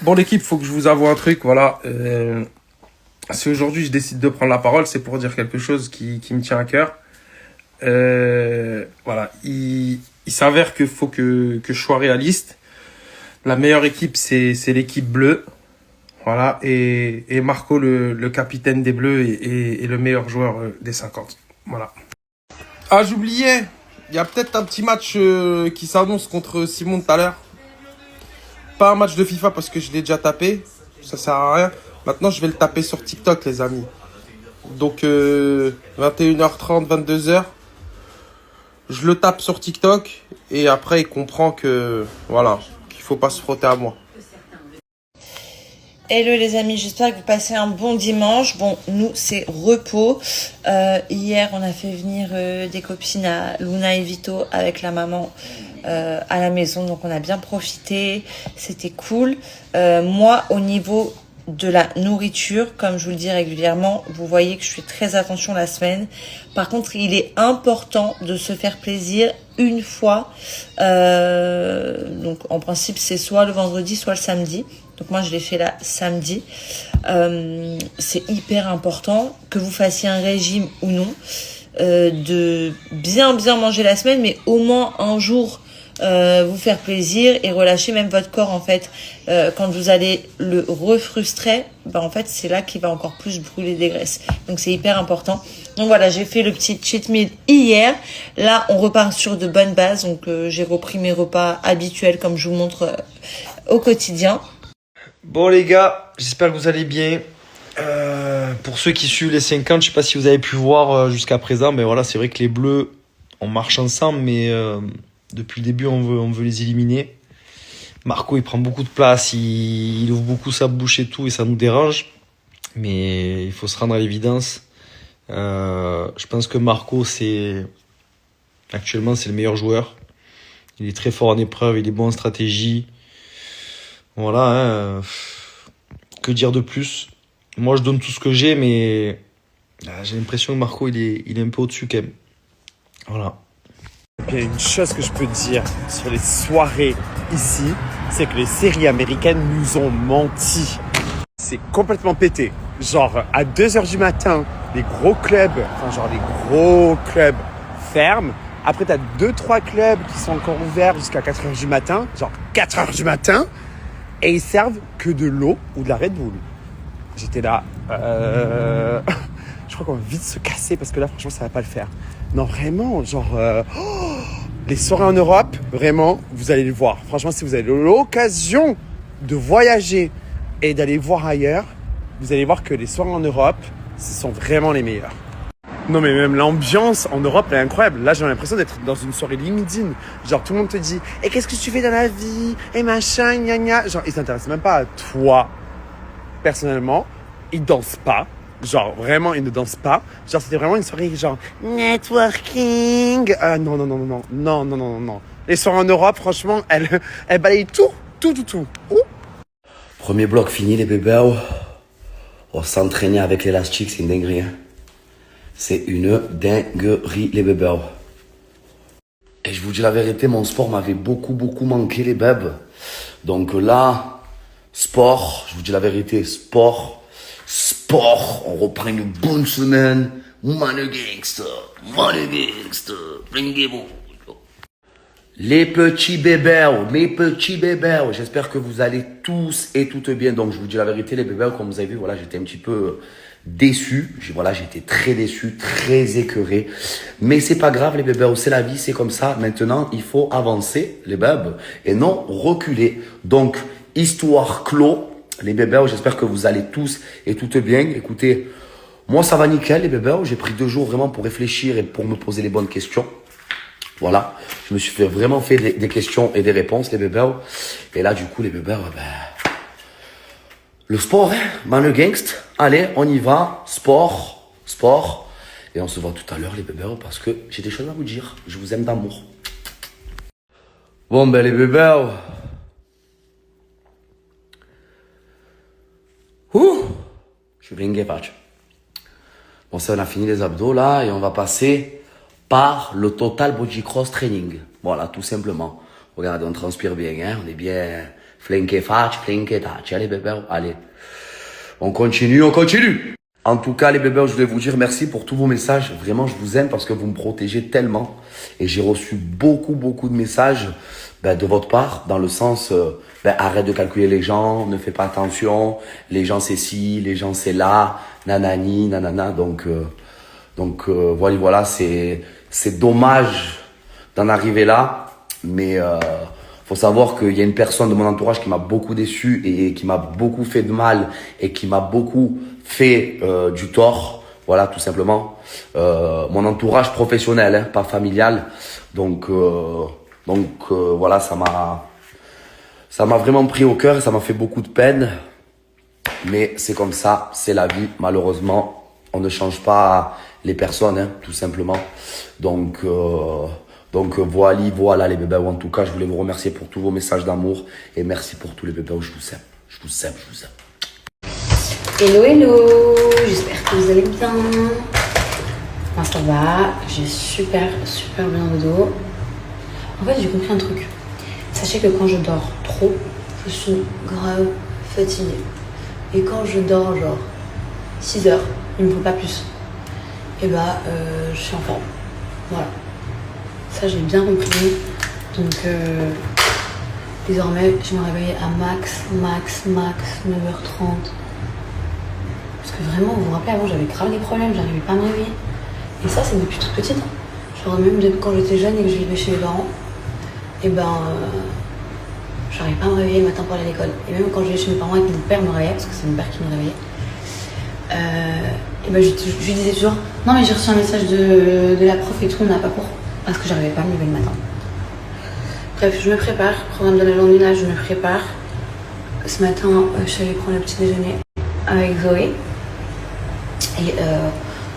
Bon l'équipe, faut que je vous avoue un truc, voilà. Si aujourd'hui je décide de prendre la parole, c'est pour dire quelque chose qui me tient à cœur. Voilà, il s'avère qu'il faut que je sois réaliste. La meilleure équipe, c'est l'équipe bleue. Voilà, et Marco, le capitaine des Bleus, est le meilleur joueur des 50. Voilà. Ah, j'oubliais, il y a peut-être un petit match qui s'annonce contre Simon tout à l'heure. Pas un match de FIFA parce que je l'ai déjà tapé, ça sert à rien. Maintenant, je vais le taper sur TikTok, les amis. Donc, 21h30, 22h, je le tape sur TikTok et après, il comprend que, voilà, qu'il faut pas se frotter à moi. Hello les amis, j'espère que vous passez un bon dimanche. Bon, nous c'est repos. Hier on a fait venir des copines à Luna et Vito avec la maman à la maison, donc on a bien profité, c'était cool. Moi au niveau de la nourriture, comme je vous le dis régulièrement, vous voyez que je fais très attention la semaine. Par contre, il est important de se faire plaisir une fois. Donc en principe c'est soit le vendredi, soit le samedi. Donc moi je l'ai fait là samedi. C'est hyper important que vous fassiez un régime ou non, de bien manger la semaine, mais au moins un jour vous faire plaisir et relâcher même votre corps en fait. Quand vous allez le refrustrer, bah en fait c'est là qu'il va encore plus brûler des graisses. Donc c'est hyper important. Donc voilà, j'ai fait le petit cheat meal hier. Là on repart sur de bonnes bases. Donc j'ai repris mes repas habituels comme je vous montre au quotidien. Bon les gars, j'espère que vous allez bien. Pour ceux qui suivent les 50, je sais pas si vous avez pu voir jusqu'à présent, mais voilà, c'est vrai que les Bleus, on marche ensemble, mais depuis le début, on veut les éliminer. Marco, il prend beaucoup de place, il ouvre beaucoup sa bouche et tout, et ça nous dérange. Mais il faut se rendre à l'évidence. Je pense que Marco, actuellement, c'est le meilleur joueur. Il est très fort en épreuve, il est bon en stratégie. Voilà, hein, que dire de plus? Moi, je donne tout ce que j'ai, mais j'ai l'impression que Marco, il est un peu au-dessus quand même. Voilà. Il y a une chose que je peux te dire sur les soirées ici, c'est que les séries américaines nous ont menti. C'est complètement pété. Genre, à 2h du matin, les gros clubs ferment. Après, t'as 2-3 clubs qui sont encore ouverts jusqu'à 4h du matin. Genre, 4h du matin. Et ils servent que de l'eau ou de la Red Bull. J'étais là, je crois qu'on va vite se casser parce que là, franchement, ça va pas le faire. Non, vraiment, genre, les soirées en Europe, vraiment, vous allez le voir. Franchement, si vous avez l'occasion de voyager et d'aller voir ailleurs, vous allez voir que les soirées en Europe, ce sont vraiment les meilleures. Non mais même l'ambiance en Europe elle est incroyable. Là j'ai l'impression d'être dans une soirée limousine. Genre tout le monde te dit « Et qu'est-ce que tu fais dans la vie ?» Et machin, gna gna. Genre ils s'intéressent même pas à toi. Personnellement, ils dansent pas. Genre vraiment ils ne dansent pas. Genre c'était vraiment une soirée genre networking. Non. Les soirées en Europe franchement elles balayent tout. Ouh. Premier bloc fini les bébés. On s'entraîner avec l'élastique, c'est une dinguerie. Hein. C'est une dinguerie, les bébés. Et je vous dis la vérité, mon sport m'avait beaucoup manqué, les bébés. Donc là, sport, je vous dis la vérité, sport, on reprend une bonne semaine. Manu gangster, bringez-vous. Les petits bébés, mes petits bébés, j'espère que vous allez tous et toutes bien. Donc je vous dis la vérité, les bébés, comme vous avez vu, voilà, j'étais un petit peu déçu. Voilà, j'étais très déçu, très écœuré. Mais c'est pas grave, les bébés, c'est la vie, c'est comme ça. Maintenant, il faut avancer, les bébés, et non reculer. Donc, histoire clos, les bébés, j'espère que vous allez tous et toutes bien. Écoutez, moi, ça va nickel, les bébés. J'ai pris 2 jours vraiment pour réfléchir et pour me poser les bonnes questions. Voilà, je me suis vraiment fait des questions et des réponses, les bébés. Et là, du coup, les bébés, le sport, hein, le gangst. Allez, on y va. Sport. Et on se voit tout à l'heure, les bébés, parce que j'ai des choses à vous dire. Je vous aime d'amour. Bon, ben, les bébés. Je suis blingué, patch. Bon, ça, on a fini les abdos, là, et on va passer par le Total Body Cross Training. Voilà, tout simplement. Regardez, on transpire bien, hein, on est bien Flinke fatch, flinke touch. Allez, bébé, allez. On continue, on continue. En tout cas, les bébés, je voulais vous dire merci pour tous vos messages. Vraiment, je vous aime parce que vous me protégez tellement. Et j'ai reçu beaucoup de messages de votre part, dans le sens, arrête de calculer les gens, ne fais pas attention, les gens c'est ci, les gens c'est là, nanani, nanana. Donc voilà, c'est dommage d'en arriver là, mais faut savoir qu'il y a une personne de mon entourage qui m'a beaucoup déçu et qui m'a beaucoup fait de mal et qui m'a beaucoup fait du tort, voilà, tout simplement. Mon entourage professionnel, hein, pas familial. Donc voilà, ça m'a vraiment pris au cœur et ça m'a fait beaucoup de peine. Mais c'est comme ça, c'est la vie, malheureusement. On ne change pas les personnes, hein, tout simplement. Donc voilà les bébés. En tout cas, je voulais vous remercier pour tous vos messages d'amour et merci pour tous les bébés. Je vous aime. Je vous aime, je vous aime. Hello, j'espère que vous allez bien. Moi ça va, j'ai super bien au dos. En fait, j'ai compris un truc. Sachez que quand je dors trop, je suis grave fatiguée. Et quand je dors genre 6 heures, il ne me faut pas plus. Et je suis en forme. Voilà. Ça, j'ai bien compris. Donc, désormais, je me réveille à max 9h30. Parce que vraiment, vous vous rappelez, avant, j'avais grave des problèmes, j'arrivais pas à me réveiller. Et ça, c'est depuis toute petite. Genre, même depuis quand j'étais jeune et que je vivais chez mes parents, j'arrivais pas à me réveiller le matin pour aller à l'école. Et même quand je vivais chez mes parents et que mon père me réveillait, parce que c'est mon père qui me réveillait, je lui disais toujours non, mais j'ai reçu un message de la prof et tout, on n'a pas cours. Parce que j'arrivais pas à me lever le matin. Bref, je me prépare. Programme de la journée là, je me prépare. Ce matin, je suis allée prendre le petit déjeuner avec Zoé. Et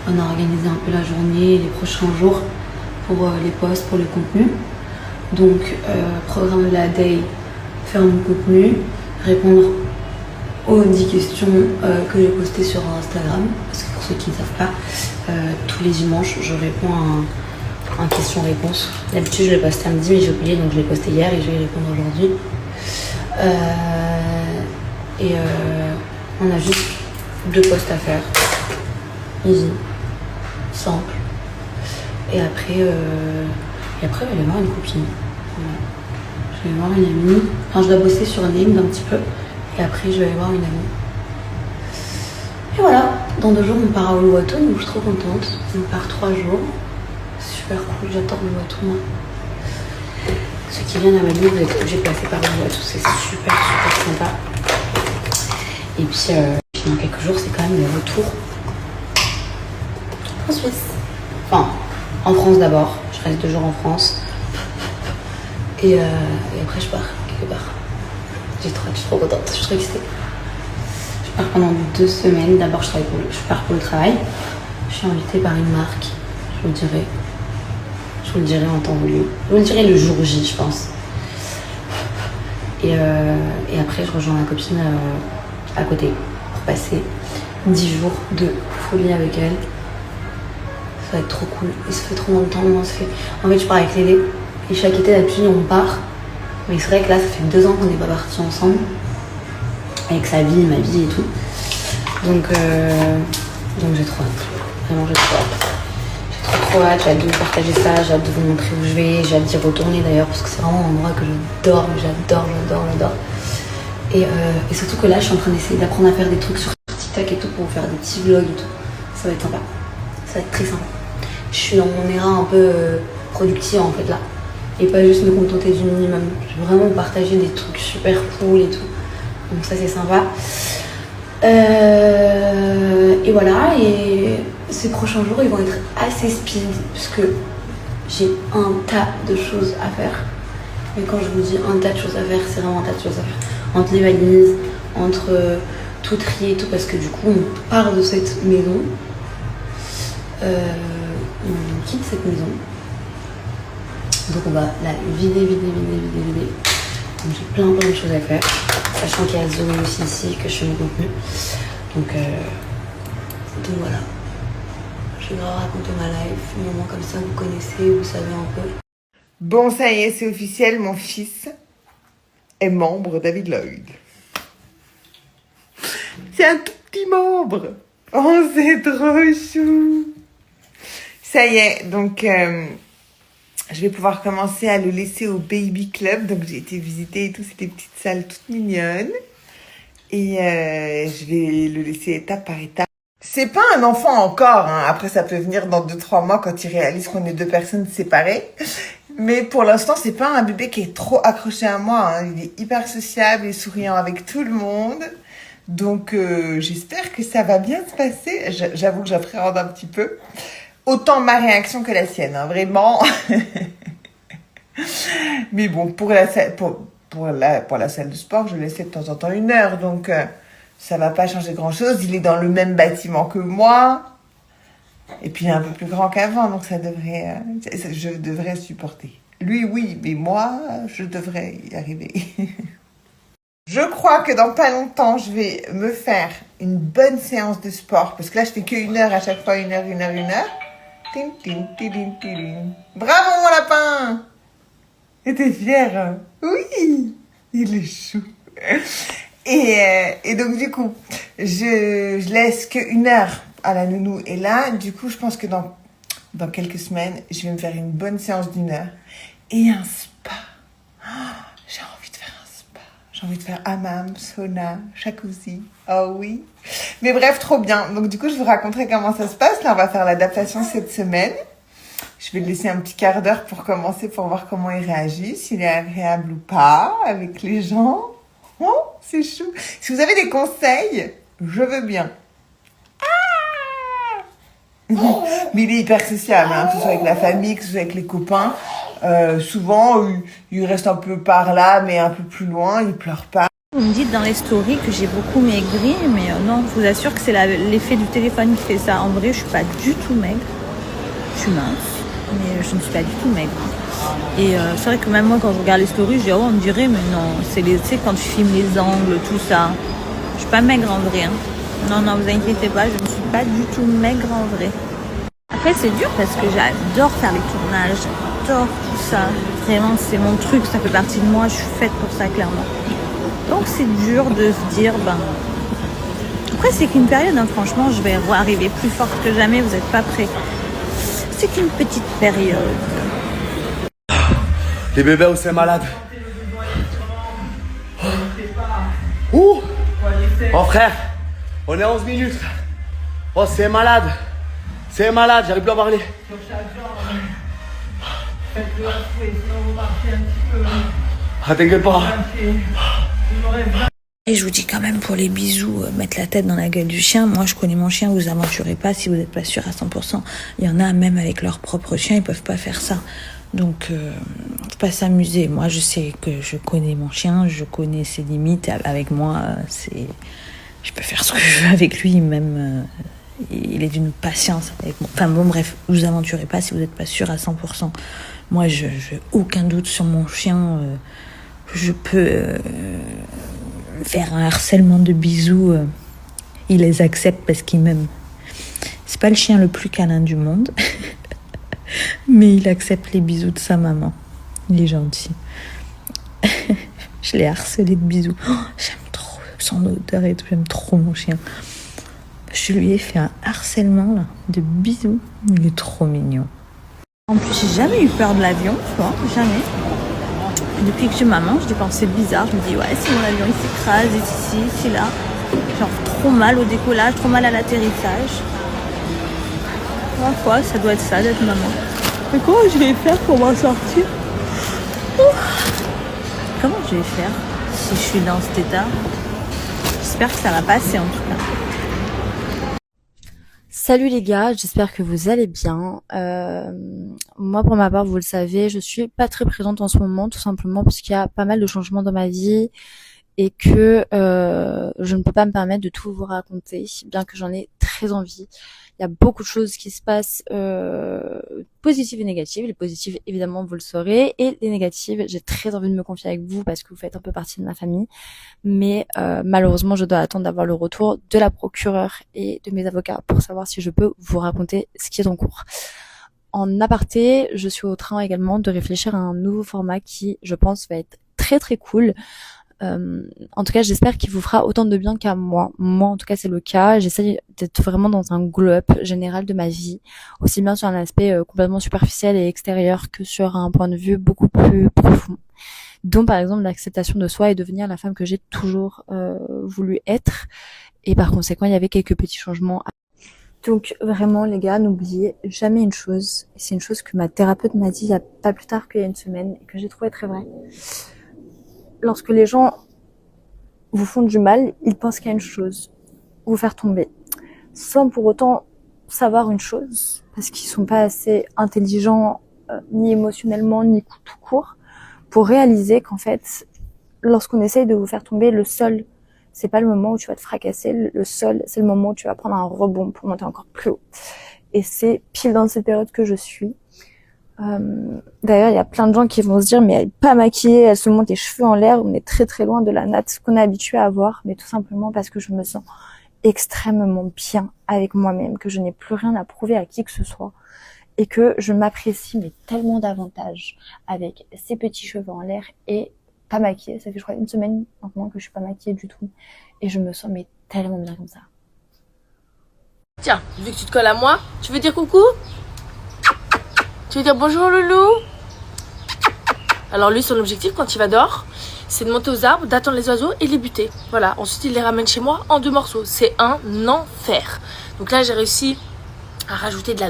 on a organisé un peu la journée, les prochains jours pour les posts, pour le contenu. Donc, programme de la day, faire mon contenu, répondre aux 10 questions que j'ai postées sur Instagram. Parce que pour ceux qui ne savent pas, tous les dimanches, je réponds à un question-réponse. D'habitude, je le poste samedi, mais j'ai oublié, donc je l'ai posté hier et je vais y répondre aujourd'hui. On a juste 2 posts à faire. Easy, simple. Et après, je vais aller voir une copine. Voilà. Je vais voir une amie. Enfin, je dois bosser sur LinkedIn un petit peu. Et après, je vais aller voir une amie. Et voilà, dans 2 jours, on part à Uluwatu, donc je suis trop contente. On part 3 jours. Super cool, j'adore Uluwatu, moi. Ceux qui viennent à Bali, vous êtes obligés de passer par Uluwatu, c'est super sympa. Et puis dans quelques jours, c'est quand même le retour en Suisse. Enfin, en France d'abord. Je reste 2 jours en France. Et après, je pars quelque part. Je suis trop contente, je suis trop excitée. Je pars pendant 2 semaines. D'abord, je pars pour le travail. Je suis invitée par une marque. Je vous le dirai en temps voulu. Je vous le dirai le jour J, je pense. Et après, je rejoins ma copine à côté pour passer 10 jours de folie avec elle. Ça va être trop cool. Et ça fait trop longtemps. En fait, je pars avec Lédé. Et chaque été, d'habitude, on part. Mais c'est vrai que là, ça fait 2 ans qu'on n'est pas partis ensemble. Avec sa vie, ma vie et tout. Donc j'ai trop hâte. Vraiment, j'ai trop hâte. J'ai trop hâte. J'ai hâte de vous partager ça. J'ai hâte de vous montrer où je vais. J'ai hâte d'y retourner d'ailleurs. Parce que c'est vraiment un endroit que j'adore. J'adore. Et surtout que là, je suis en train d'essayer d'apprendre à faire des trucs sur TikTok et tout pour faire des petits vlogs et tout. Ça va être sympa. Ça va être très sympa. Je suis dans mon éra un peu productive en fait là. Et pas juste me contenter du minimum. Je veux vraiment partager des trucs super cool et tout. Donc ça c'est sympa. Et voilà. Et ces prochains jours ils vont être assez speed. Puisque j'ai un tas de choses à faire. Mais quand je vous dis un tas de choses à faire, c'est vraiment un tas de choses à faire. Entre les valises, entre tout trier et tout. Parce que du coup on part de cette maison. On quitte cette maison. Donc on va la vider. Donc j'ai plein de choses à faire. Sachant qu'il y a Zoé aussi ici, que je fais mon contenu. Donc voilà. Je vais raconter ma life, un moment comme ça, vous connaissez, vous savez un peu. Bon, ça y est, c'est officiel, mon fils est membre David Lloyd. C'est un tout petit membre. Oh, c'est trop chou. Ça y est, donc je vais pouvoir commencer à le laisser au Baby Club. Donc j'ai été visiter et tout, c'était des petites salles toutes mignonnes. Et je vais le laisser étape par étape. C'est pas un enfant encore, hein. Après ça peut venir dans 2-3 mois quand il réalise qu'on est 2 personnes séparées. Mais pour l'instant, c'est pas un bébé qui est trop accroché à moi, hein. Il est hyper sociable et souriant avec tout le monde. Donc j'espère que ça va bien se passer. J'avoue que j'appréhende un petit peu. Autant ma réaction que la sienne, hein, vraiment. Mais bon, pour la salle de sport, je laissais de temps en temps 1 heure. Donc ça va pas changer grand-chose. Il est dans le même bâtiment que moi. Et puis il est un peu plus grand qu'avant, donc je devrais supporter. Lui, oui, mais moi, je devrais y arriver. Je crois que dans pas longtemps, je vais me faire une bonne séance de sport. Parce que là, je fais que 1 heure à chaque fois, 1 heure. Ting, ting, ting, ting, ting. Bravo, mon lapin! Et t'es fière, hein? Oui! Il est chou. Et donc, du coup, je laisse que 1 heure à la nounou. Et là, du coup, je pense que dans quelques semaines, je vais me faire une bonne séance d'1 heure. Et un spa. Oh, j'ai envie de faire un spa. J'ai envie de faire hammam, sauna, jacuzzi. Oh oui. Mais bref, trop bien. Donc du coup, je vous raconterai comment ça se passe. Là, on va faire l'adaptation cette semaine. Je vais le laisser un petit quart d'heure pour commencer, pour voir comment il réagit, s'il est agréable ou pas avec les gens. Oh, c'est chou. Si vous avez des conseils, je veux bien. Mais il est hyper sociable, hein, que ce soit avec la famille, que ce soit avec les copains. Souvent, il reste un peu par là, mais un peu plus loin, il pleure pas. Vous me dites dans les stories que j'ai beaucoup maigri, mais non, je vous assure que c'est l'effet du téléphone qui fait ça. En vrai, je suis pas du tout maigre. Je suis mince, mais je ne suis pas du tout maigre. Et c'est vrai que même moi, quand je regarde les stories, je dis, oh, on dirait, mais non, tu sais, quand tu filmes les angles, tout ça. Je suis pas maigre en vrai. Hein. Non, vous inquiétez pas, je ne suis pas du tout maigre en vrai. Après, c'est dur parce que j'adore faire les tournages, j'adore tout ça. Vraiment, c'est mon truc, ça fait partie de moi, je suis faite pour ça, clairement. Donc, c'est dur de se dire, Après, c'est qu'une période, hein, franchement, je vais arriver plus forte que jamais, vous n'êtes pas prêts. C'est qu'une petite période. Les bébés, où c'est malade. Ouh. Oh frère, on est à 11 minutes. Oh, c'est malade. C'est malade, j'arrive plus à parler. Ah, t'inquiète pas. Et je vous dis quand même pour les bisous, mettre la tête dans la gueule du chien. Moi, je connais mon chien, vous aventurez pas si vous n'êtes pas sûr à 100%. Il y en a même avec leur propre chien, ils peuvent pas faire ça. Donc, faut pas s'amuser. Moi, je sais que je connais mon chien, je connais ses limites. Avec moi, je peux faire ce que je veux avec lui, même. Il est d'une patience avec moi. Enfin bon, bref, vous aventurez pas si vous n'êtes pas sûr à 100%. Moi, je aucun doute sur mon chien. Je peux faire un harcèlement de bisous. Il les accepte parce qu'il m'aime. C'est pas le chien le plus câlin du monde, mais il accepte les bisous de sa maman. Il est gentil. Je l'ai harcelé de bisous. Oh, j'aime trop son odeur et tout. J'aime trop mon chien. Je lui ai fait un harcèlement là, de bisous. Il est trop mignon. En plus, j'ai jamais eu peur de l'avion, tu vois, jamais. Depuis que j'ai maman, je dis quand c'est bizarre, je me dis ouais, si mon avion il s'écrase, ici, là. Genre trop mal au décollage, trop mal à l'atterrissage. Parfois, ça doit être ça d'être maman. Mais comment je vais faire pour m'en sortir? Comment je vais faire si je suis dans cet état? J'espère que ça va passer en tout cas. Salut les gars, j'espère que vous allez bien. Moi pour ma part, vous le savez, je suis pas très présente en ce moment, tout simplement parce qu'il y a pas mal de changements dans ma vie et que je ne peux pas me permettre de tout vous raconter, bien que j'en ai très envie. Il y a beaucoup de choses qui se passent, positives et négatives. Les positives, évidemment, vous le saurez, et les négatives, j'ai très envie de me confier avec vous parce que vous faites un peu partie de ma famille. Mais malheureusement, je dois attendre d'avoir le retour de la procureure et de mes avocats pour savoir si je peux vous raconter ce qui est en cours. En aparté, je suis au train également de réfléchir à un nouveau format qui, je pense, va être très très très cool. En tout cas, j'espère qu'il vous fera autant de bien qu'à moi. Moi, en tout cas, c'est le cas. J'essaie d'être vraiment dans un glow-up général de ma vie, aussi bien sur un aspect complètement superficiel et extérieur que sur un point de vue beaucoup plus profond, dont par exemple l'acceptation de soi et devenir la femme que j'ai toujours voulu être. Et par conséquent, il y avait quelques petits changements. Donc vraiment, les gars, n'oubliez jamais une chose. Et c'est une chose que ma thérapeute m'a dit il y a pas plus tard qu'il y a une semaine et que j'ai trouvé très vrai. Lorsque les gens vous font du mal, ils pensent qu'il y a une chose, vous faire tomber, sans pour autant savoir une chose, parce qu'ils sont pas assez intelligents, ni émotionnellement, ni tout court, pour réaliser qu'en fait, lorsqu'on essaye de vous faire tomber, le sol, c'est pas le moment où tu vas te fracasser, le sol, c'est le moment où tu vas prendre un rebond pour monter encore plus haut. Et c'est pile dans cette période que je suis. D'ailleurs, il y a plein de gens qui vont se dire mais elle est pas maquillée, elle se monte les cheveux en l'air. On est très très loin de la natte qu'on est habitué à avoir, mais tout simplement parce que je me sens extrêmement bien avec moi-même, que je n'ai plus rien à prouver à qui que ce soit et que je m'apprécie mais tellement davantage avec ces petits cheveux en l'air et pas maquillée. Ça fait je crois une semaine maintenant que je suis pas maquillée du tout et je me sens mais tellement bien comme ça. Tiens, vu que tu te colles à moi, tu veux dire coucou ? Tu veux dire bonjour loulou? Alors lui, son objectif quand il va dehors, c'est de monter aux arbres, d'attendre les oiseaux et les buter. Voilà, ensuite il les ramène chez moi en 2 morceaux. C'est un enfer. Donc là j'ai réussi à rajouter de la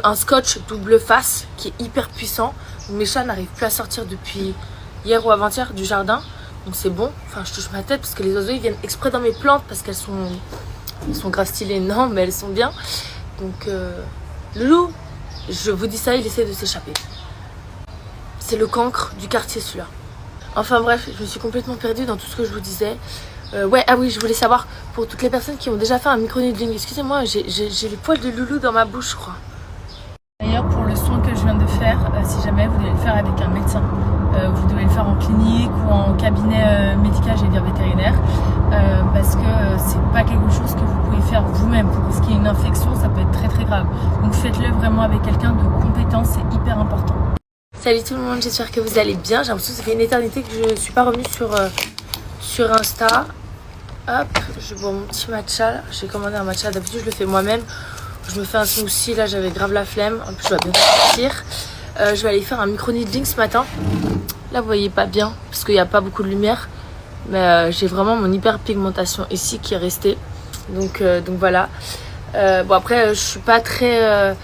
un scotch double face qui est hyper puissant. Mes chats n'arrivent plus à sortir depuis hier ou avant-hier du jardin. Donc c'est bon, enfin je touche ma tête parce que les oiseaux ils viennent exprès dans mes plantes parce qu'elles sont grave stylées, non mais elles sont bien. Donc loulou, je vous dis ça, il essaie de s'échapper. C'est le cancre du quartier celui-là. Enfin bref, je me suis complètement perdue dans tout ce que je vous disais. Ah oui, je voulais savoir, pour toutes les personnes qui ont déjà fait un micro-needling, excusez-moi, j'ai les poils de loulou dans ma bouche, je crois. D'ailleurs, pour le soin que je viens de faire, si jamais vous devez le faire avec un médecin, vous devez le faire en clinique ou en cabinet médical, j'allais dire vétérinaire, parce que c'est pas quelque chose que vous pouvez faire vous-même. Pour ce qui est une infection, ça peut être très très grave. Donc faites-le vraiment avec quelqu'un de compétent, c'est hyper important. Salut tout le monde, j'espère que vous allez bien. J'ai l'impression que ça fait une éternité que je ne suis pas revenue sur Insta. Hop, je bois mon petit matcha. J'ai commandé un matcha, d'habitude je le fais moi-même. Je me fais un smoothie, là j'avais grave la flemme. En plus je dois bientôt partir. Je vais aller faire un micro-needling ce matin. Là vous voyez pas bien parce qu'il n'y a pas beaucoup de lumière. Mais j'ai vraiment mon hyperpigmentation ici qui est restée. Donc voilà. Bon après je suis pas très...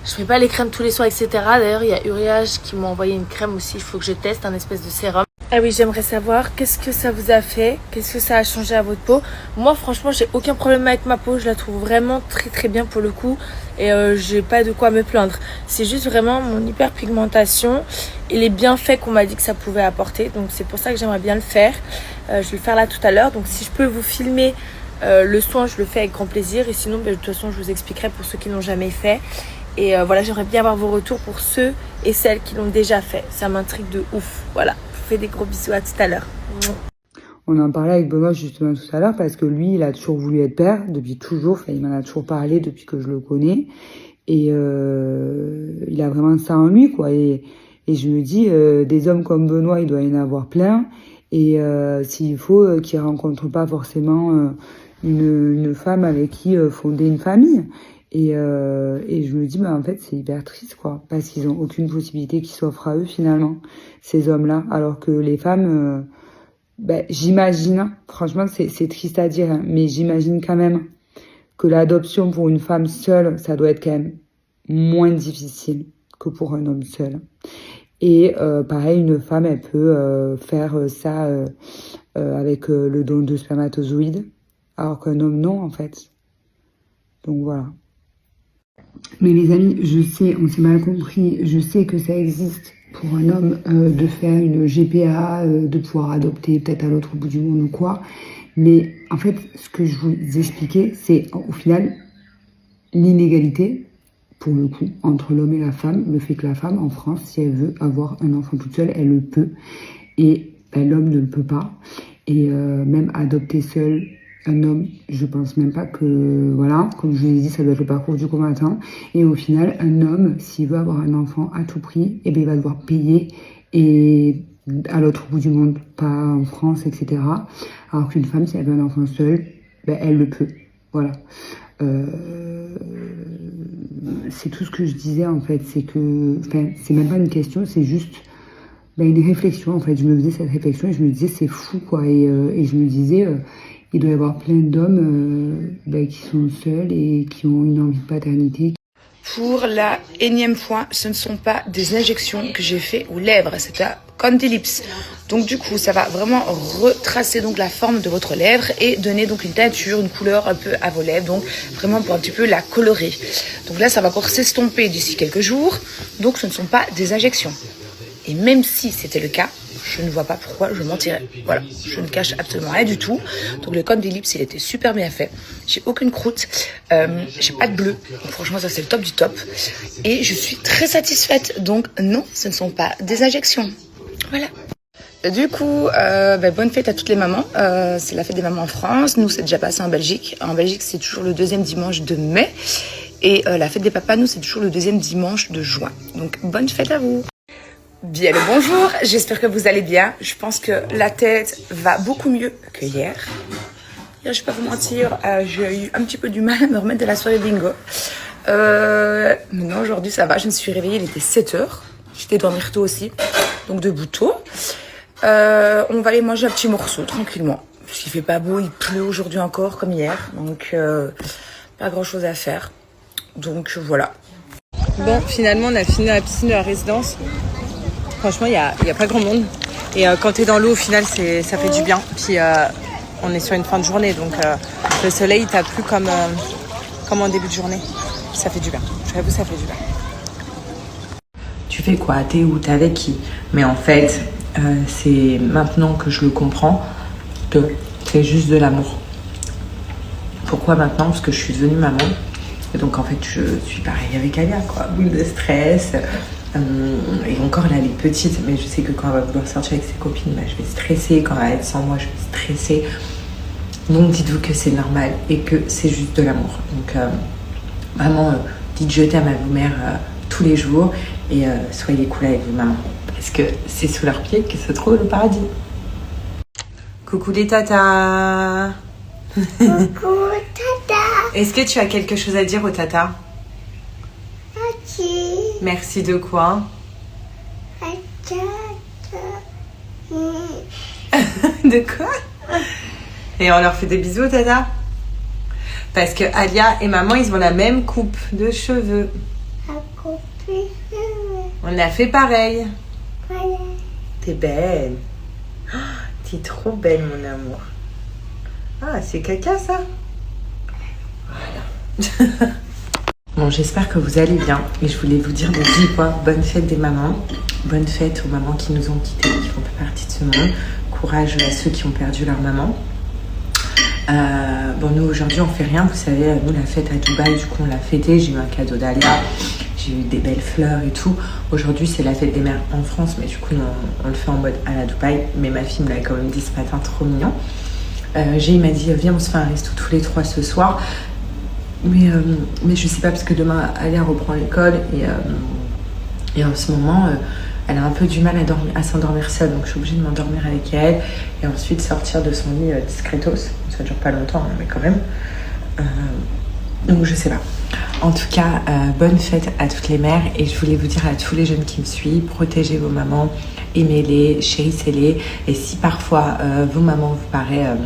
je fais pas les crèmes tous les soirs, etc. D'ailleurs, il y a Uriage qui m'a envoyé une crème aussi. Il faut que je teste, un espèce de sérum. Ah oui, j'aimerais savoir qu'est-ce que ça vous a fait, qu'est-ce que ça a changé à votre peau. Moi, franchement, j'ai aucun problème avec ma peau. Je la trouve vraiment très très bien pour le coup. Et j'ai pas de quoi me plaindre. C'est juste vraiment mon hyperpigmentation et les bienfaits qu'on m'a dit que ça pouvait apporter. Donc c'est pour ça que j'aimerais bien le faire. Je vais le faire là tout à l'heure. Donc si je peux vous filmer le soin, je le fais avec grand plaisir. Et sinon, de toute façon, je vous expliquerai pour ceux qui n'ont jamais fait. Et voilà, j'aimerais bien avoir vos retours pour ceux et celles qui l'ont déjà fait. Ça m'intrigue de ouf. Voilà, je vous fais des gros bisous, à tout à l'heure. On en parlait avec Benoît justement tout à l'heure parce que lui, il a toujours voulu être père depuis toujours. Enfin, il m'en a toujours parlé depuis que je le connais. Et il a vraiment ça en lui, quoi. Et je me dis, des hommes comme Benoît, il doit y en avoir plein. Et s'il faut qu'il rencontre pas forcément une femme avec qui fonder une famille. Et je me dis, bah, en fait, c'est hyper triste, quoi. Parce qu'ils ont aucune possibilité qui s'offre à eux, finalement, ces hommes-là. Alors que les femmes, j'imagine, hein, franchement, c'est triste à dire, hein, mais j'imagine quand même que l'adoption pour une femme seule, ça doit être quand même moins difficile que pour un homme seul. Et pareil, une femme, elle peut faire ça avec le don de spermatozoïdes, alors qu'un homme, non, en fait. Donc voilà. Mais les amis, je sais, on s'est mal compris, je sais que ça existe pour un homme de faire une GPA, de pouvoir adopter peut-être à l'autre bout du monde ou quoi. Mais en fait, ce que je vous expliquais, c'est au final l'inégalité, pour le coup, entre l'homme et la femme. Le fait que la femme, en France, si elle veut avoir un enfant toute seule, elle le peut. Et l'homme ne le peut pas. Et même adopter seul, un homme, je pense même pas que, voilà, comme je vous l'ai dit, ça doit être le parcours du combattant. Et au final, un homme, s'il veut avoir un enfant à tout prix, eh bien, il va devoir payer. Et à l'autre bout du monde, pas en France, etc. Alors qu'une femme, si elle veut un enfant seule, ben, elle le peut. Voilà. C'est tout ce que je disais en fait, c'est que, enfin, c'est même pas une question, c'est juste une réflexion en fait. Je me faisais cette réflexion et je me disais c'est fou quoi, et je me disais il doit y avoir plein d'hommes qui sont seuls et qui ont une envie de paternité. Pour la énième fois, ce ne sont pas des injections que j'ai fait aux lèvres, c'est un Condylips. Donc du coup, ça va vraiment retracer donc la forme de votre lèvre et donner donc une teinture, une couleur un peu à vos lèvres, donc vraiment pour un petit peu la colorer. Donc là, ça va encore s'estomper d'ici quelques jours, donc ce ne sont pas des injections. Et même si c'était le cas, je ne vois pas pourquoi je mentirais. Voilà, je ne cache absolument rien du tout. Donc le Condylips, il était super bien fait. J'ai aucune croûte, j'ai pas de bleu. Donc franchement, ça c'est le top du top. Et je suis très satisfaite. Donc non, ce ne sont pas des injections. Voilà. Du coup, bonne fête à toutes les mamans. C'est la fête des mamans en France. Nous, c'est déjà passé en Belgique. En Belgique, c'est toujours le deuxième dimanche de mai. Et la fête des papas, nous, c'est toujours le deuxième dimanche de juin. Donc bonne fête à vous. Bien le bonjour, j'espère que vous allez bien. Je pense que la tête va beaucoup mieux que hier. Hier, je vais pas vous mentir, j'ai eu un petit peu du mal à me remettre de la soirée bingo. Maintenant, aujourd'hui, ça va. Je me suis réveillée, il était 7h. J'étais dormir tôt aussi, donc debout tôt. On va aller manger un petit morceau, tranquillement. Parce qu'il fait pas beau, il pleut aujourd'hui encore, comme hier. Donc, pas grand-chose à faire. Donc, voilà. Bon, finalement, on a fini à la piscine de la résidence. Franchement, il y a pas grand monde. Et quand t'es dans l'eau, au final, ça fait du bien. Puis on est sur une fin de journée, donc le soleil t'a plu comme en début de journée. Ça fait du bien. J'avoue, ça fait du bien. Tu fais quoi? T'es où? T'es avec qui? Mais en fait, c'est maintenant que je le comprends que c'est juste de l'amour. Pourquoi maintenant? Parce que je suis devenue maman. Et donc en fait, je suis pareil avec Alia, quoi. Boule de stress. Et encore là, elle est petite, mais je sais que quand elle va vouloir sortir avec ses copines, je vais stresser. Quand elle va être sans moi, je vais stresser. Donc dites-vous que c'est normal et que c'est juste de l'amour. Donc vraiment, dites je t'aime à vos mères tous les jours et soyez cool avec vos mamans. Parce que c'est sous leurs pieds que se trouve le paradis. Coucou les tatas. Coucou tata. Est-ce que tu as quelque chose à dire aux tatas? Merci. Merci de quoi? De quoi? Et on leur fait des bisous, tata? Parce que Alia et maman, ils ont la même coupe de cheveux. On a fait pareil. T'es belle. Oh, t'es trop belle, mon amour. Ah, c'est caca, ça? Voilà. Bon, j'espère que vous allez bien. Et je voulais vous dire de vive voix, bonne fête des mamans. Bonne fête aux mamans qui nous ont quittés, qui font plus partie de ce monde. Courage à ceux qui ont perdu leur maman. Bon, nous, aujourd'hui, on fait rien. Vous savez, nous, la fête à Dubaï, du coup, on l'a fêté. J'ai eu un cadeau d'Alia. J'ai eu des belles fleurs et tout. Aujourd'hui, c'est la fête des mères en France. Mais du coup, on le fait en mode à la Dubaï. Mais ma fille me l'a quand même dit ce matin, trop mignon. Jay m'a dit, viens, on se fait un resto tous les trois ce soir. Mais je sais pas parce que demain Alia reprend l'école et en ce moment elle a un peu du mal à s'endormir seule, donc je suis obligée de m'endormir avec elle et ensuite sortir de son lit discretos. Ça dure pas longtemps mais quand même. Donc je sais pas. En tout cas, bonne fête à toutes les mères et je voulais vous dire à tous les jeunes qui me suivent, protégez vos mamans, aimez-les, chérissez-les et si parfois vos mamans vous paraissent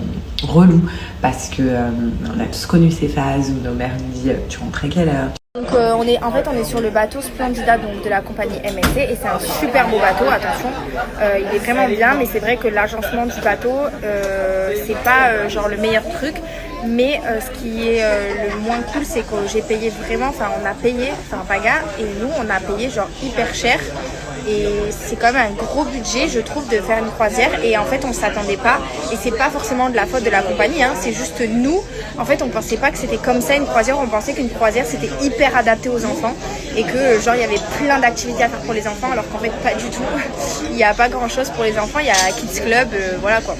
relou parce que on a tous connu ces phases où nos mères nous disent tu rentres à quelle heure? Donc on est sur le bateau Splendida donc de la compagnie MSC et c'est un super beau bateau, attention, il est vraiment bien mais c'est vrai que l'agencement du bateau c'est pas genre le meilleur truc. Mais ce qui est le moins cool, c'est que j'ai payé vraiment, on a payé, Paga, et nous on a payé genre hyper cher. Et c'est quand même un gros budget, je trouve, de faire une croisière. Et en fait, on s'attendait pas. Et c'est pas forcément de la faute de la compagnie, hein, c'est juste nous. En fait, on pensait pas que c'était comme ça une croisière. On pensait qu'une croisière, c'était hyper adapté aux enfants. Et que, genre, il y avait plein d'activités à faire pour les enfants. Alors qu'en fait, pas du tout. Il n'y a pas grand chose pour les enfants. Il y a Kids Club, voilà quoi.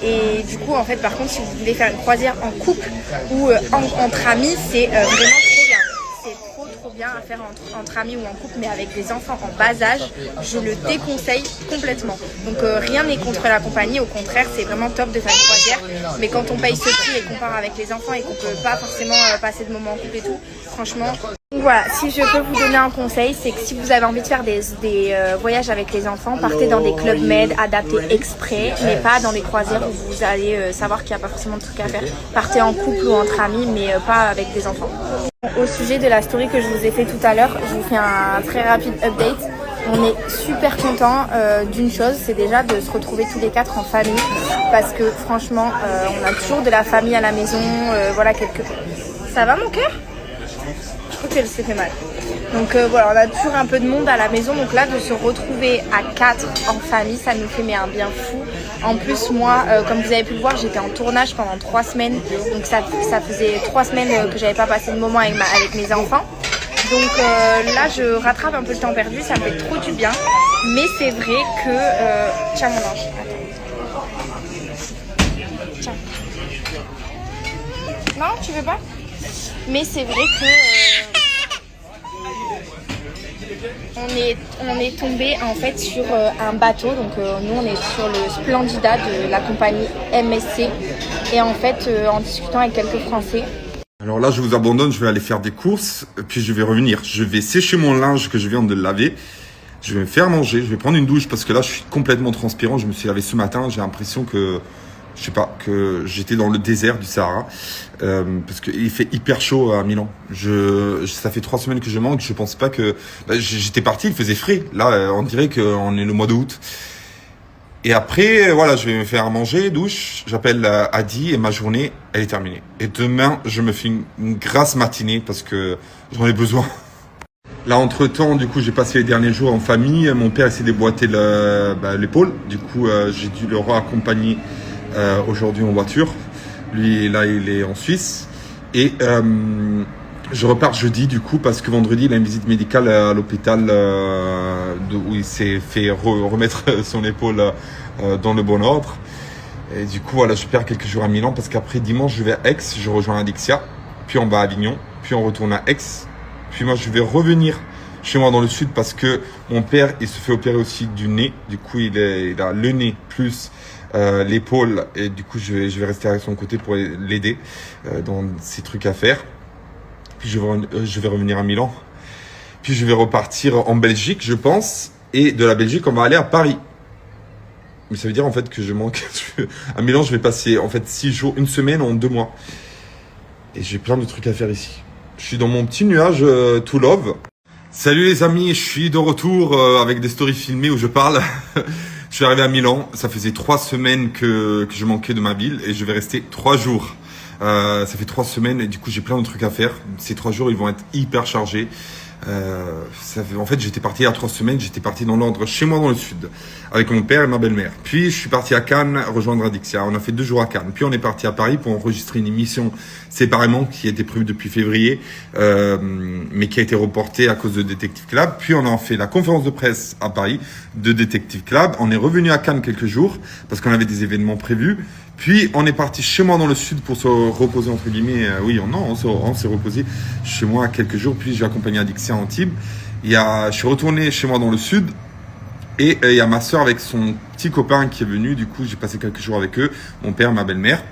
Et du coup, en fait, par contre, si vous voulez faire une croisière en couple ou entre amis, c'est vraiment trop bien. C'est trop bien. bien à faire entre amis ou en couple, mais avec des enfants en bas âge, je le déconseille complètement. Donc rien n'est contre la compagnie, au contraire, c'est vraiment top de faire une croisière. Mais quand on paye ce prix et qu'on part avec les enfants et qu'on peut pas forcément passer de moments en couple et tout, franchement. Donc voilà, si je peux vous donner un conseil, c'est que si vous avez envie de faire des voyages avec les enfants, partez dans des clubs med adaptés exprès, mais pas dans des croisières où vous allez savoir qu'il n'y a pas forcément de trucs à faire. Partez en couple ou entre amis, mais pas avec des enfants. Au sujet de la story que je vous ai fait tout à l'heure, je vous fais un très rapide update. On est super contents d'une chose, c'est déjà de se retrouver tous les 4 en famille, parce que franchement, on a toujours de la famille à la maison, voilà quelques... Ça va mon cœur ? Je crois qu'elle s'est fait mal. Donc voilà, on a toujours un peu de monde à la maison, donc là de se retrouver à 4 en famille, ça nous fait un bien fou. En plus moi, comme vous avez pu le voir, j'étais en tournage pendant 3 semaines, donc ça faisait 3 semaines que j'avais pas passé de moment avec mes enfants. Donc là je rattrape un peu le temps perdu, ça me fait trop du bien. Mais c'est vrai que... Tiens mon ange, attends. Tiens. Non, tu veux pas? Mais c'est vrai que on est tombé en fait sur un bateau. Donc nous on est sur le Splendida de la compagnie MSC. Et en fait en discutant avec quelques Français. Alors là je vous abandonne, je vais aller faire des courses, puis je vais revenir. Je vais sécher mon linge que je viens de laver. Je vais me faire manger, je vais prendre une douche parce que là je suis complètement transpirant. Je me suis lavé ce matin, j'ai l'impression que... Je sais pas, que j'étais dans le désert du Sahara, parce qu'il fait hyper chaud à Milan. Ça fait 3 semaines que je manque, je pense pas que... j'étais parti, il faisait frais. Là, on dirait qu'on est le mois d'août. Et après, voilà, je vais me faire manger, douche, j'appelle Adi et ma journée, elle est terminée. Et demain, je me fais une grasse matinée parce que j'en ai besoin. Là, entre-temps, du coup, j'ai passé les derniers jours en famille. Mon père s'est déboîté l'épaule. Du coup, j'ai dû le raccompagner aujourd'hui en voiture. Lui, là, il est en Suisse. Et je repars jeudi, du coup, parce que vendredi, il a une visite médicale à l'hôpital où il s'est fait remettre son épaule dans le bon ordre. Et du coup, voilà, je perds quelques jours à Milan parce qu'après, dimanche, je vais à Aix, je rejoins Adixia. Puis on va à Avignon, puis on retourne à Aix. Puis moi, je vais revenir chez moi dans le sud parce que mon père, il se fait opérer aussi du nez. Du coup, il a le nez plus l'épaule. Et du coup, je vais rester à son côté pour l'aider dans ses trucs à faire. Puis je vais revenir à Milan. Puis je vais repartir en Belgique, je pense. Et de la Belgique, on va aller à Paris. Mais ça veut dire en fait que je manque. À Milan, je vais passer en fait 6 jours, une semaine en 2 mois. Et j'ai plein de trucs à faire ici. Je suis dans mon petit nuage to love. Salut les amis, je suis de retour avec des stories filmées où je parle. Je suis arrivé à Milan, ça faisait 3 semaines que je manquais de ma ville et je vais rester 3 jours. Ça fait 3 semaines et du coup j'ai plein de trucs à faire. Ces 3 jours ils vont être hyper chargés. En fait j'étais parti il y a 3 semaines, j'étais parti dans l'ordre chez moi dans le sud avec mon père et ma belle-mère. Puis je suis parti à Cannes rejoindre Adixia, on a fait 2 jours à Cannes. Puis on est parti à Paris pour enregistrer une émission séparément qui était prévue depuis février mais qui a été reportée à cause de Detective Club. Puis on a fait la conférence de presse à Paris de Detective Club. On est revenu à Cannes quelques jours parce qu'on avait des événements prévus. Puis on est parti chez moi dans le sud pour se reposer entre guillemets. On s'est reposé chez moi quelques jours. Puis j'ai accompagné Adixia en Antibes. Je suis retourné chez moi dans le sud et il y a ma soeur avec son petit copain qui est venu. Du coup j'ai passé quelques jours avec eux, mon père, ma belle-mère.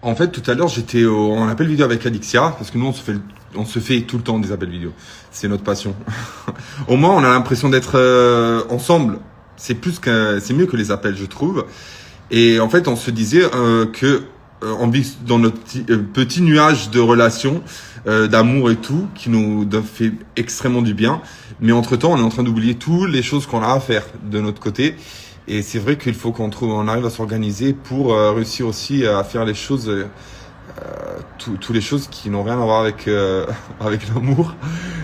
En fait tout à l'heure j'étais en appel vidéo avec Adixia parce que nous on se fait tout le temps des appels vidéo. C'est notre passion. Au moins on a l'impression d'être ensemble. C'est mieux que les appels je trouve. Et en fait, on se disait que on vit dans notre petit nuage de relations, d'amour et tout, qui nous fait extrêmement du bien. Mais entre-temps, on est en train d'oublier toutes les choses qu'on a à faire de notre côté. Et c'est vrai qu'il faut on arrive à s'organiser pour réussir aussi à faire les choses, toutes les choses qui n'ont rien à voir avec l'amour.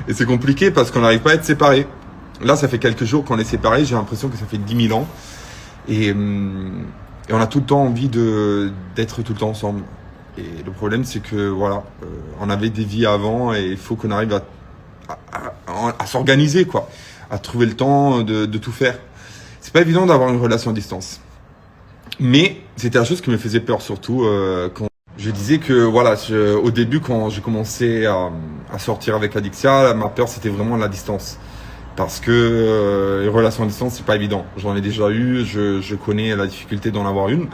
Et c'est compliqué parce qu'on n'arrive pas à être séparés. Là, ça fait quelques jours qu'on est séparés. J'ai l'impression que ça fait 10 000 ans. Et on a tout le temps envie d'être tout le temps ensemble. Et le problème, c'est que voilà, on avait des vies avant et il faut qu'on arrive à s'organiser, quoi, à trouver le temps de tout faire. C'est pas évident d'avoir une relation à distance. Mais c'était la chose qui me faisait peur, surtout Je disais que voilà, au début quand j'ai commencé à sortir avec Adixia, ma peur c'était vraiment la distance. Parce que les relations à distance, c'est pas évident. J'en ai déjà eu, je connais la difficulté d'en avoir une.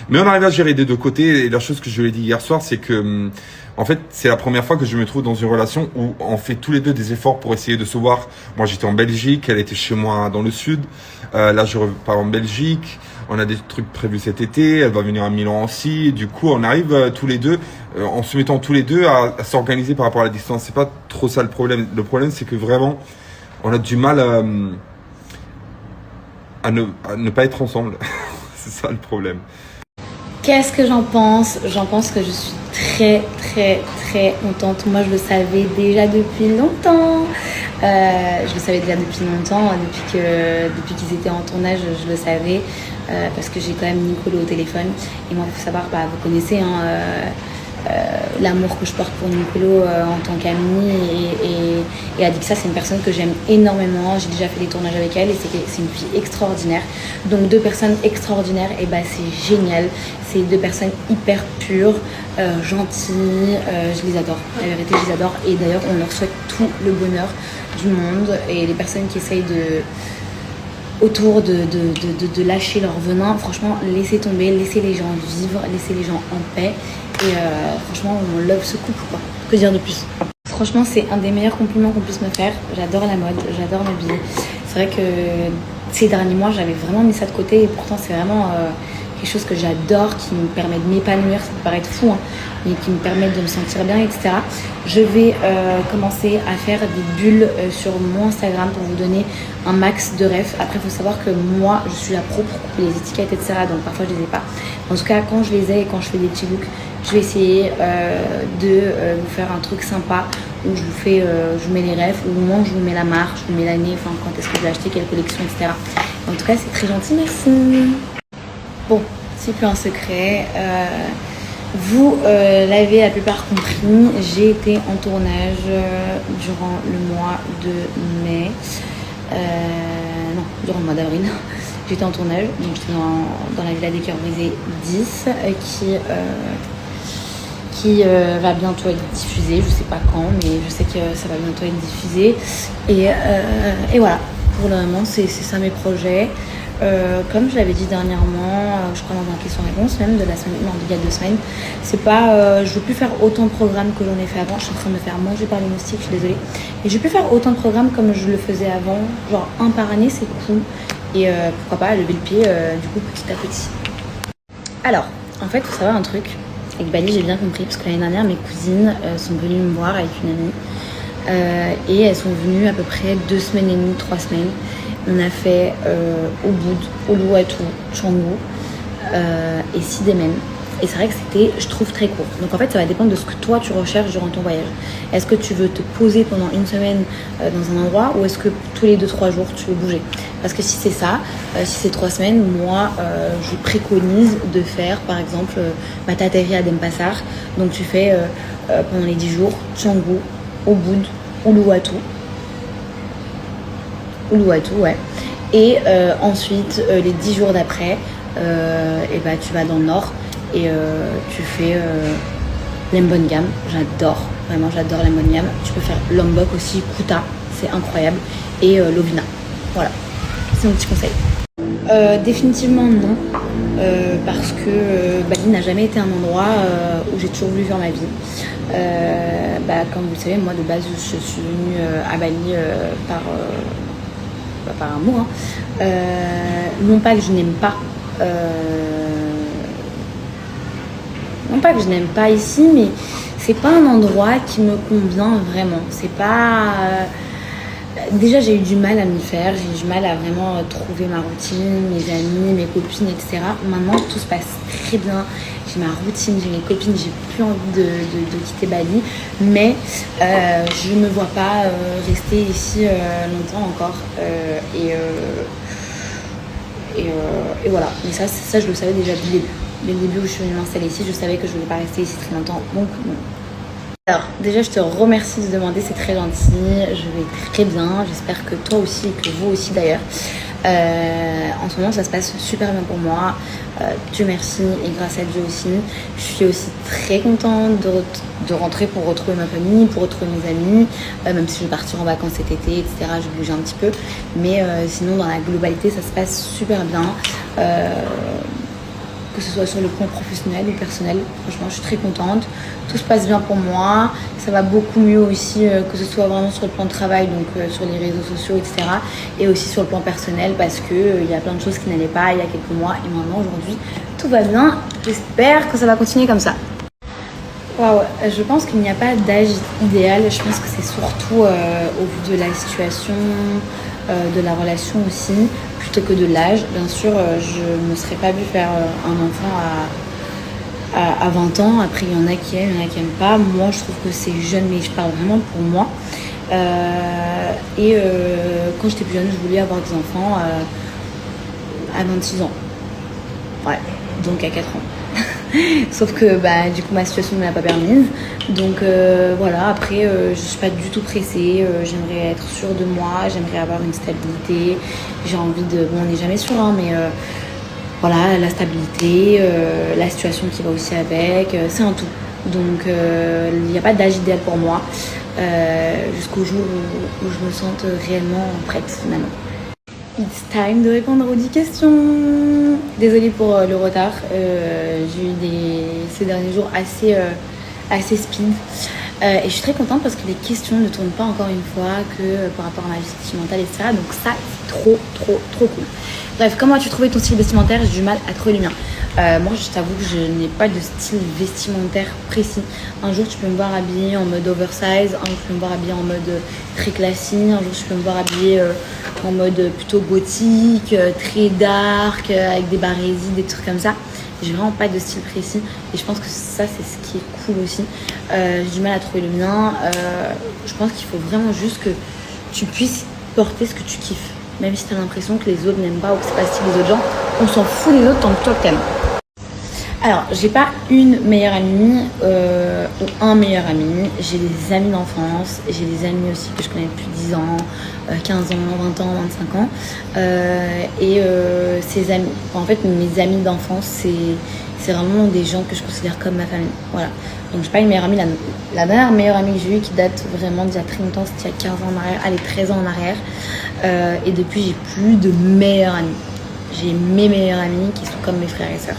Mais on arrive à gérer des deux côtés. Et la chose que je lui ai dit hier soir, c'est que en fait, c'est la première fois que je me trouve dans une relation où on fait tous les deux des efforts pour essayer de se voir. Moi, j'étais en Belgique, elle était chez moi dans le sud. Là, je repars en Belgique. On a des trucs prévus cet été. Elle va venir à Milan aussi. Du coup, on arrive tous les deux, en se mettant tous les deux à s'organiser par rapport à la distance. C'est pas trop ça le problème. Le problème, c'est que vraiment, on a du mal à ne pas être ensemble. C'est ça le problème. Qu'est-ce que j'en pense? J'en pense que je suis très contente. Moi, je le savais déjà depuis longtemps. Depuis qu'ils étaient en tournage, je le savais. Parce que j'ai quand même Nicolo au téléphone. Et moi, il faut savoir, vous connaissez l'amour que je porte pour Nicolo en tant qu'amie. Et Adixia, c'est une personne que j'aime énormément. J'ai déjà fait des tournages avec elle et c'est une fille extraordinaire. Donc 2 personnes extraordinaires, et c'est génial. C'est 2 personnes hyper pures, gentilles. Je les adore. La vérité, je les adore. Et d'ailleurs, on leur souhaite tout le bonheur du monde. Et les personnes qui essayent autour de lâcher leur venin, franchement, laissez tomber, laissez les gens vivre, laissez les gens en paix. Et franchement, on love ce couple, quoi. Que dire de plus? Franchement, c'est un des meilleurs compliments qu'on puisse me faire. J'adore la mode, j'adore m'habiller. C'est vrai que ces derniers mois, j'avais vraiment mis ça de côté. Et pourtant, c'est vraiment quelque chose que j'adore, qui me permet de m'épanouir. Ça peut paraître fou, hein, mais qui me permet de me sentir bien, etc. Je vais commencer à faire des bulles sur mon Instagram pour vous donner un max de refs. Après, il faut savoir que moi, je suis la pro pour couper les étiquettes, etc. Donc parfois, je les ai pas. En tout cas, quand je les ai et quand je fais des petits looks, je vais essayer de vous faire un truc sympa où je vous mets les refs, où au moins je vous mets la marque, je vous mets l'année, enfin quand est-ce que j'ai acheté, quelle collection, etc. En tout cas, c'est très gentil, merci. Bon, c'est plus un secret. Vous l'avez la plupart compris, j'ai été en tournage durant le mois de mai. Durant le mois d'avril. J'étais en tournage, donc j'étais dans la Villa des Cœurs Brisés 10 qui va bientôt être diffusée. Je sais pas quand, mais je sais que ça va bientôt être diffusé. Et voilà, pour le moment, c'est ça mes projets. Comme je l'avais dit dernièrement, je crois dans un question-réponse même de la semaine, non, il y a 2 semaines, c'est pas, je veux plus faire autant de programmes que j'en ai fait avant. Je suis en train de me faire manger par les moustiques, je suis désolée. Et je veux plus faire autant de programmes comme je le faisais avant, genre 1 par année, c'est cool. Et pourquoi pas lever le pied du coup petit à petit. Alors, en fait, il faut savoir un truc. Avec Bali, j'ai bien compris, parce que l'année dernière, mes cousines sont venues me voir avec une amie. Et elles sont venues à peu près 2 semaines et demie, 3 semaines. On a fait Ubud, Uluwatu, Canggu et Sidémen. Et c'est vrai que c'était, je trouve, très court. Donc en fait, ça va dépendre de ce que toi tu recherches durant ton voyage. Est-ce que tu veux te poser pendant 1 semaine dans un endroit, ou est-ce que tous les 2-3 jours tu veux bouger? Parce que si c'est ça, si c'est 3 semaines, moi je préconise de faire par exemple t'atterris à Denpasar. Donc tu fais pendant les 10 jours Canggu, Ubud, Uluwatu, ouais. Et ensuite les 10 jours d'après, tu vas dans le nord. Et tu fais l'Embongam, j'adore, vraiment j'adore l'Embongam. Tu peux faire Lombok aussi, Kuta, c'est incroyable. Et Lovina, voilà, c'est mon petit conseil. Définitivement non, parce que Bali n'a jamais été un endroit où j'ai toujours voulu faire ma vie. Comme vous le savez, moi de base je suis venue à Bali par amour, hein. Non pas que je n'aime pas ici, mais c'est pas un endroit qui me convient vraiment. C'est pas. Déjà, j'ai eu du mal à m'y faire. J'ai eu du mal à vraiment trouver ma routine, mes amis, mes copines, etc. Maintenant, tout se passe très bien. J'ai ma routine, j'ai mes copines. J'ai plus envie de quitter Bali, mais je ne me vois pas rester ici longtemps encore. Et voilà. Mais ça, je le savais déjà dès le début. Dès le début où je suis venue m'installer ici, je savais que je ne voulais pas rester ici très longtemps, donc non. Alors, déjà, je te remercie de demander, c'est très gentil, je vais très bien, j'espère que toi aussi, et que vous aussi d'ailleurs. En ce moment, ça se passe super bien pour moi. Dieu merci et grâce à Dieu aussi. Je suis aussi très contente de rentrer pour retrouver ma famille, pour retrouver mes amis, même si je vais partir en vacances cet été, etc. Je vais bouger un petit peu. Mais sinon, dans la globalité, ça se passe super bien. Que ce soit sur le plan professionnel ou personnel, franchement je suis très contente, tout se passe bien pour moi, ça va beaucoup mieux aussi que ce soit vraiment sur le plan de travail, donc sur les réseaux sociaux, etc. et aussi sur le plan personnel parce que il y a plein de choses qui n'allaient pas il y a quelques mois et maintenant aujourd'hui tout va bien, j'espère que ça va continuer comme ça. Waouh, je pense qu'il n'y a pas d'âge idéal, je pense que c'est surtout au vu de la situation, de la relation aussi, plutôt que de l'âge. Bien sûr, je ne me serais pas vue faire un enfant à 20 ans. Après, il y en a qui aiment, il y en a qui n'aiment pas. Moi, je trouve que c'est jeune, mais je parle vraiment pour moi. Quand j'étais plus jeune, je voulais avoir des enfants à 26 ans. Ouais, donc à 4 ans. Sauf que du coup ma situation ne me l'a pas permise. Donc voilà, après je suis pas du tout pressée, j'aimerais être sûre de moi, j'aimerais avoir une stabilité, j'ai envie de... Bon, on n'est jamais sûr hein, mais voilà, la stabilité, la situation qui va aussi avec, c'est un tout. Donc il n'y a pas d'âge idéal pour moi jusqu'au jour où je me sente réellement prête finalement. It's time de répondre aux 10 questions. Désolée pour le retard. J'ai eu ces derniers jours assez speed. Et je suis très contente parce que les questions ne tournent pas encore une fois que par rapport à ma vie sentimentale, etc. Donc ça, c'est trop cool. Bref, comment as-tu trouvé ton style vestimentaire? J'ai du mal à trouver le mien. Moi, je t'avoue que je n'ai pas de style vestimentaire précis. Un jour, tu peux me voir habillée en mode oversize. Un jour, tu peux me voir habillée en mode très classique. Un jour, tu peux me voir habillée en mode plutôt gothique, très dark, avec des barésies, des trucs comme ça. J'ai vraiment pas de style précis. Et je pense que ça, c'est ce qui est cool aussi. J'ai du mal à trouver le mien. Je pense qu'il faut vraiment juste que tu puisses porter ce que tu kiffes. Même si tu as l'impression que les autres n'aiment pas ou que c'est pas le style des autres gens, on s'en fout des autres tant que toi t'aimes. Alors, j'ai pas une meilleure amie ou un meilleur ami. J'ai des amis d'enfance, j'ai des amis aussi que je connais depuis 10 ans, 15 ans, 20 ans, 25 ans. Ces amis, en fait, mes amis d'enfance, c'est vraiment des gens que je considère comme ma famille. Voilà. Donc, j'ai pas une meilleure amie. La dernière meilleure amie que j'ai eue qui date vraiment d'il y a très longtemps, c'était il y a 15 ans en arrière, allez, 13 ans en arrière. Et depuis, j'ai plus de meilleurs amis. J'ai mes meilleurs amis qui sont comme mes frères et sœurs.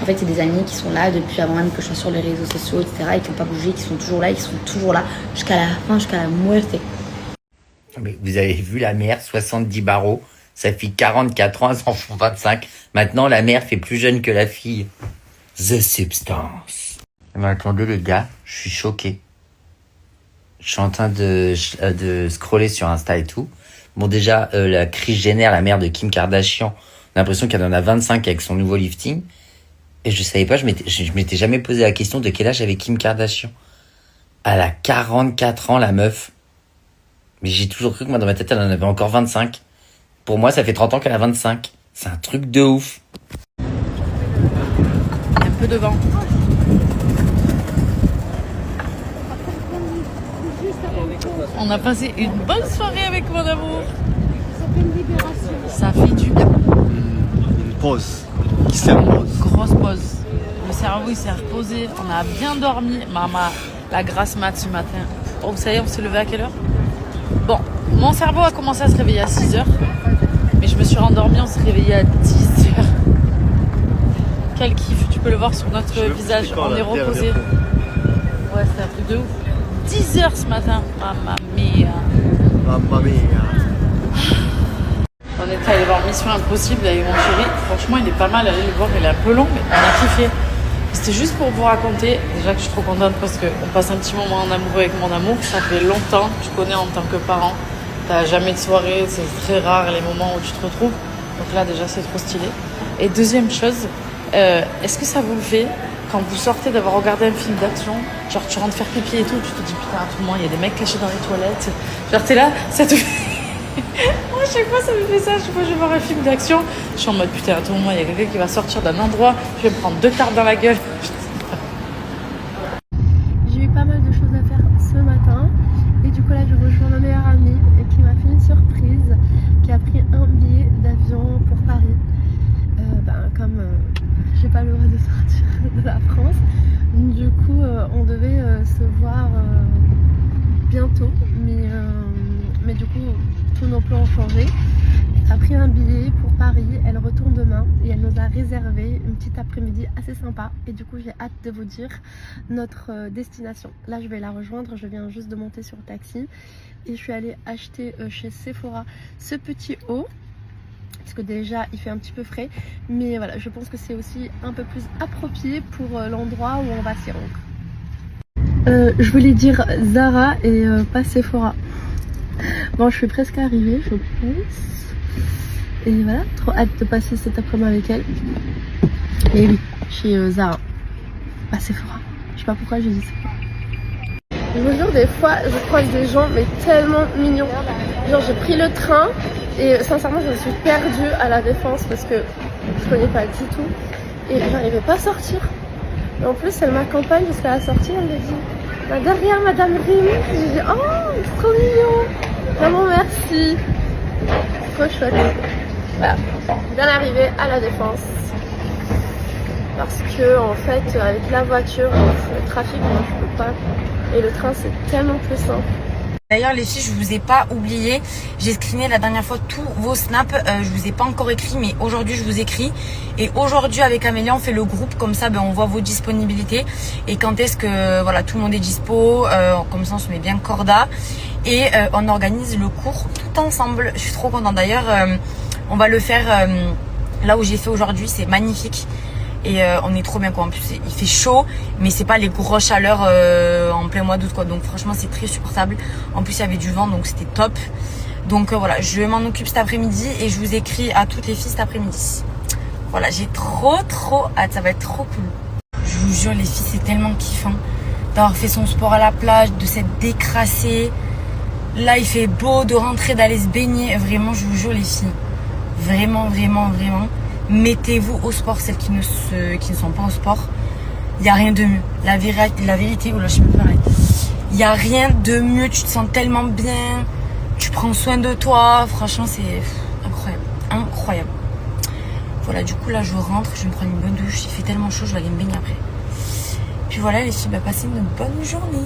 En fait, c'est des amis qui sont là depuis avant même que je sois sur les réseaux sociaux, etc. et qui n'ont pas bougé, qui sont toujours là et qui sont toujours là jusqu'à la fin, jusqu'à la muerte. Mais vous avez vu la mère, 70 barreaux, sa fille 44 ans, elles en font 25. Maintenant, la mère fait plus jeune que la fille. The Substance. Mais attendez les gars, je suis choqué. Je suis en train de scroller sur Insta et tout. Bon déjà, la Kris Jenner, la mère de Kim Kardashian, on a l'impression qu'elle en a 25 avec son nouveau lifting. Et je savais pas, je m'étais jamais posé la question de quel âge avait Kim Kardashian. Elle a 44 ans, la meuf. Mais j'ai toujours cru que moi, dans ma tête, elle en avait encore 25. Pour moi, ça fait 30 ans qu'elle a 25. C'est un truc de ouf. Un peu de vent. On a passé une bonne soirée avec mon amour. Ça fait du bien. Une pause. Qui s'est repose. Grosse pause. Le cerveau il s'est reposé. On a bien dormi. Maman, la grasse mat ce matin. Oh, ça y est, on s'est levé à quelle heure? Bon, mon cerveau a commencé à se réveiller à 6h. Mais je me suis rendormie, on s'est réveillé à 10h. Quel kiff, tu peux le voir sur notre visage. On est reposé. Ouais, c'est un truc de ouf. 10h ce matin. Mamma mia. Mamma mia. On est allé voir Mission Impossible avec mon chéri. Franchement, il est pas mal. Allez le voir, il est un peu long, mais on a kiffé. C'était juste pour vous raconter. Déjà que je suis trop contente parce qu'on passe un petit moment en amoureux avec mon amour. Ça fait longtemps que tu connais en tant que parent. T'as jamais de soirée, c'est très rare les moments où tu te retrouves. Donc là, déjà, c'est trop stylé. Et deuxième chose, est-ce que ça vous le fait quand vous sortez d'avoir regardé un film d'action, genre tu rentres faire pipi et tout, tu te dis putain, à tout moment, il y a des mecs cachés dans les toilettes. Genre t'es là, ça te fait... Moi, à chaque fois, ça me fait ça. Chaque fois que je vais voir un film d'action, je suis en mode putain, à tout moment, il y a quelqu'un qui va sortir d'un endroit, je vais me prendre 2 tartes dans la gueule. J'ai eu pas mal de choses à faire ce matin. Et du coup, là, je rejoins ma meilleure amie qui m'a fait une surprise, qui a pris un billet d'avion comme j'ai pas le droit de sortir de la France, du coup on devait se voir bientôt, mais du coup tous nos plans ont changé. Elle a pris un billet pour Paris, elle retourne demain et elle nous a réservé une petite après-midi assez sympa, et du coup j'ai hâte de vous dire notre destination. Là je vais la rejoindre, je viens juste de monter sur le taxi et je suis allée acheter chez Sephora ce petit haut parce que déjà il fait un petit peu frais, mais voilà, je pense que c'est aussi un peu plus approprié pour l'endroit où on va s'y rendre. Je voulais dire Zara et pas Sephora. Bon, je suis presque arrivée, je pense. Et voilà, trop hâte de passer cet après-midi avec elle. Et oui, chez Zara, pas Sephora. Je sais pas pourquoi j'ai dit Sephora. Je vous jure, des fois, je croise des gens, mais tellement mignons. Genre, j'ai pris le train et sincèrement, je me suis perdue à la Défense parce que je connais pas du tout. Et j'arrivais pas à sortir. Et en plus, elle m'accompagne jusqu'à la sortie. Elle me dit, bah, derrière Madame Rim. J'ai dit, oh, c'est trop mignon. Vraiment, merci. C'est trop chouette. Voilà, bien arrivé à la Défense. Parce que, en fait, avec la voiture, le trafic, moi, je peux pas. Et le train, c'est tellement plus simple. D'ailleurs les filles, je vous ai pas oublié, j'ai screené la dernière fois tous vos snaps, je vous ai pas encore écrit, mais aujourd'hui je vous écris. Et aujourd'hui avec Amélia on fait le groupe, comme ça on voit vos disponibilités et quand est-ce que voilà tout le monde est dispo, comme ça on se met bien corda et on organise le cours tout ensemble. Je suis trop contente. D'ailleurs on va le faire là où j'ai fait aujourd'hui, c'est magnifique. Et on est trop bien quoi. En plus il fait chaud, mais c'est pas les grosses chaleurs en plein mois d'août quoi. Donc franchement c'est très supportable. En plus il y avait du vent donc c'était top. Donc voilà, je m'en occupe cet après-midi et je vous écris à toutes les filles cet après-midi. Voilà, j'ai trop hâte, ça va être trop cool. Je vous jure les filles, c'est tellement kiffant d'avoir fait son sport à la plage, de s'être décrassé. Là il fait beau, de rentrer, d'aller se baigner. Vraiment je vous jure les filles, vraiment mettez-vous au sport, celles qui ne sont pas au sport. Il n'y a rien de mieux. La vérité, oh là, je sais même pas pareil. Il n'y a rien de mieux, tu te sens tellement bien, tu prends soin de toi. Franchement, c'est incroyable. Voilà, du coup, là, je rentre, je vais me prendre une bonne douche. Il fait tellement chaud, je vais aller me baigner après. Puis voilà, les filles, passez une bonne journée.